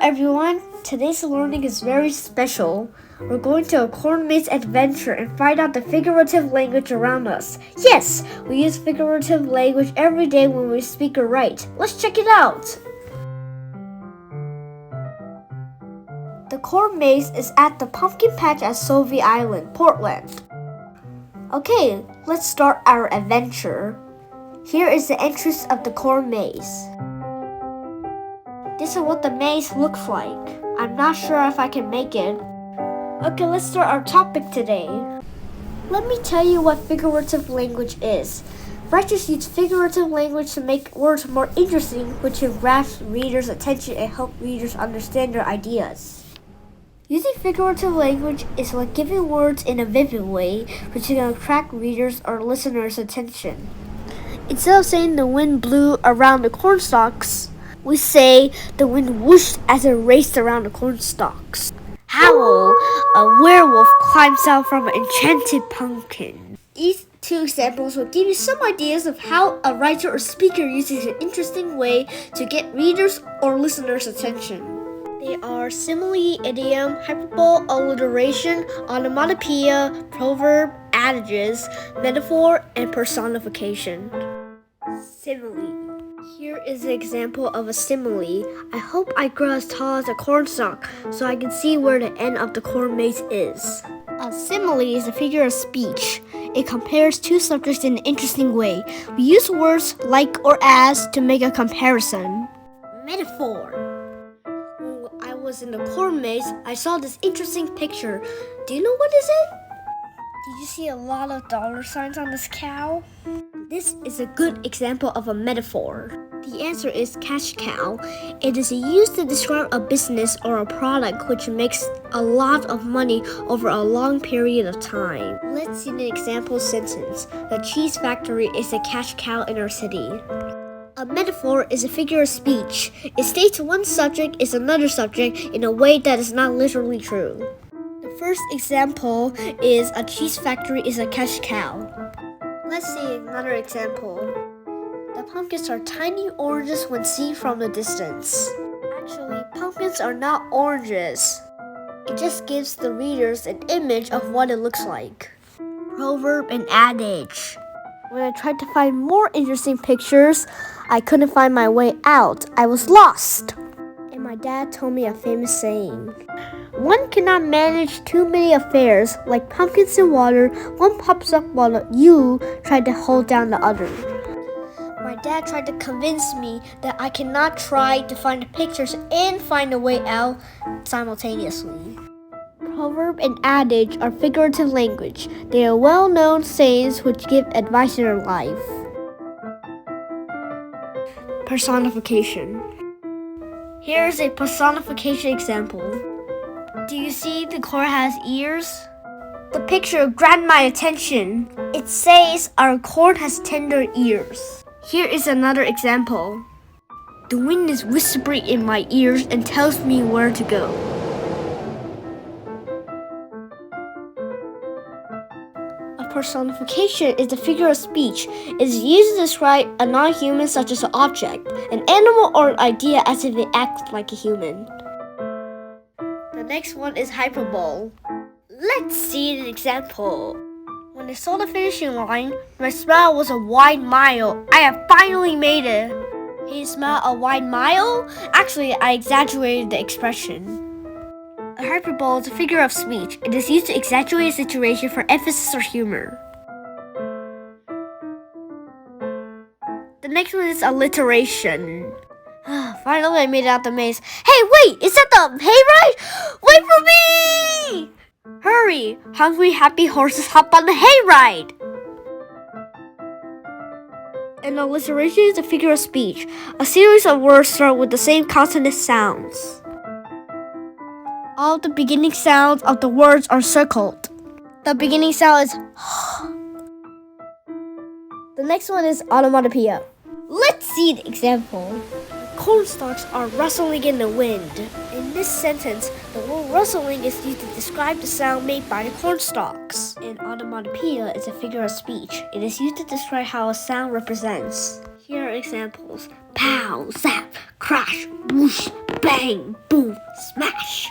everyone, today's learning is very special. We're going to a corn maze adventure and find out the figurative language around us. Yes, we use figurative language every day when we speak or write. Let's check it out. The corn maze is at the pumpkin patch at Solvay Island, Portland. Okay, let's start our adventure. Here is the entrance of the corn maze. This is what the maze looks like. I'm not sure if I can make it. Okay, let's start our topic today. Let me tell you what figurative language is. Writers use figurative language to make words more interesting, which will grasp readers' attention and help readers understand their ideas. Using figurative language is like giving words in a vivid way, which can attract readers' or listeners' attention. Instead of saying the wind blew around the cornstalks, we say the wind whooshed as it raced around the cornstalks. Howl, a werewolf climbs out from an enchanted pumpkin. These two examples will give you some ideas of how a writer or speaker uses an interesting way to get readers' or listeners' attention. They are simile, idiom, hyperbole, alliteration, onomatopoeia, proverb, adages, metaphor, and personification. Simile. Here is an example of a simile. I hope I grow as tall as a cornstalk so I can see where the end of the corn maze is. A simile is a figure of speech. It compares two subjects in an interesting way. We use words like or as to make a comparison. Metaphor. When I was in the corn maze, I saw this interesting picture. Do you know what is it? Did you see a lot of dollar signs on this cow? This is a good example of a metaphor. The answer is cash cow. It is used to describe a business or a product which makes a lot of money over a long period of time. Let's see an example sentence. The cheese factory is a cash cow in our city. A metaphor is a figure of speech. It states one subject is another subject in a way that is not literally true. The first example is a cheese factory is a cash cow. Let's see another example. The pumpkins are tiny oranges when seen from the distance. Actually, pumpkins are not oranges. It just gives the readers an image of what it looks like. Proverb and adage. When I tried to find more interesting pictures, I couldn't find my way out. I was lost. And my dad told me a famous saying. One cannot manage too many affairs. Like pumpkins in water, one pops up while you try to hold down the other. My dad tried to convince me that I cannot try to find the pictures and find a way out simultaneously. Proverb and adage are figurative language. They are well-known sayings which give advice in your life. Personification. Here's a personification example. Do you see the corn has ears? The picture grabbed my attention. It says our corn has tender ears. Here is another example. The wind is whispering in my ears and tells me where to go. A personification is a figure of speech. It is used to describe a non-human such as an object, an animal, or an idea as if it acts like a human. The next one is hyperbole. Let's see an example. When I saw the finishing line, my smile was a wide mile. I have finally made it. Can you smile a wide mile? Actually, I exaggerated the expression. A hyperbole is a figure of speech. It is used to exaggerate a situation for emphasis or humor. The next one is alliteration. Finally, I made it out the maze. Hey, wait! Is that the hayride? Wait for me! Hurry! Hungry, happy horses hop on the hayride! An alliteration is a figure of speech. A series of words start with the same consonant sounds. All the beginning sounds of the words are circled. The beginning sound is The next one is onomatopoeia. Let's see the example. Cornstalks are rustling in the wind. In this sentence, the word rustling is used to describe the sound made by the cornstalks. An onomatopoeia is a figure of speech. It is used to describe how a sound represents. Here are examples. Pow, zap, crash, whoosh, Bang! Boom! Smash!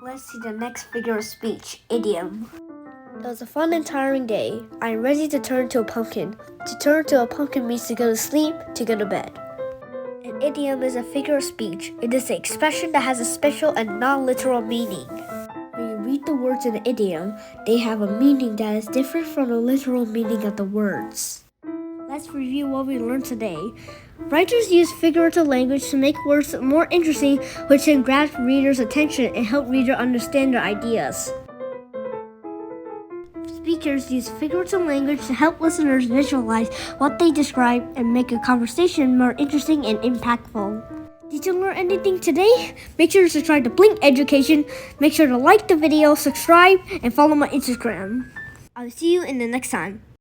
Let's see the next figure of speech, idiom. It was a fun and tiring day. I am ready to turn to a pumpkin. To turn to a pumpkin means to go to sleep, to go to bed. An idiom is a figure of speech. It is an expression that has a special and non-literal meaning. When you read the words in an idiom, they have a meaning that is different from the literal meaning of the words. Let's review what we learned today. Writers use figurative language to make words more interesting, which can grab readers' attention and help readers understand their ideas. Speakers use figurative language to help listeners visualize what they describe and make a conversation more interesting and impactful. Did you learn anything today? Make sure to subscribe to Blink Education. Make sure to like the video, subscribe, and follow my Instagram. I'll see you in the next time.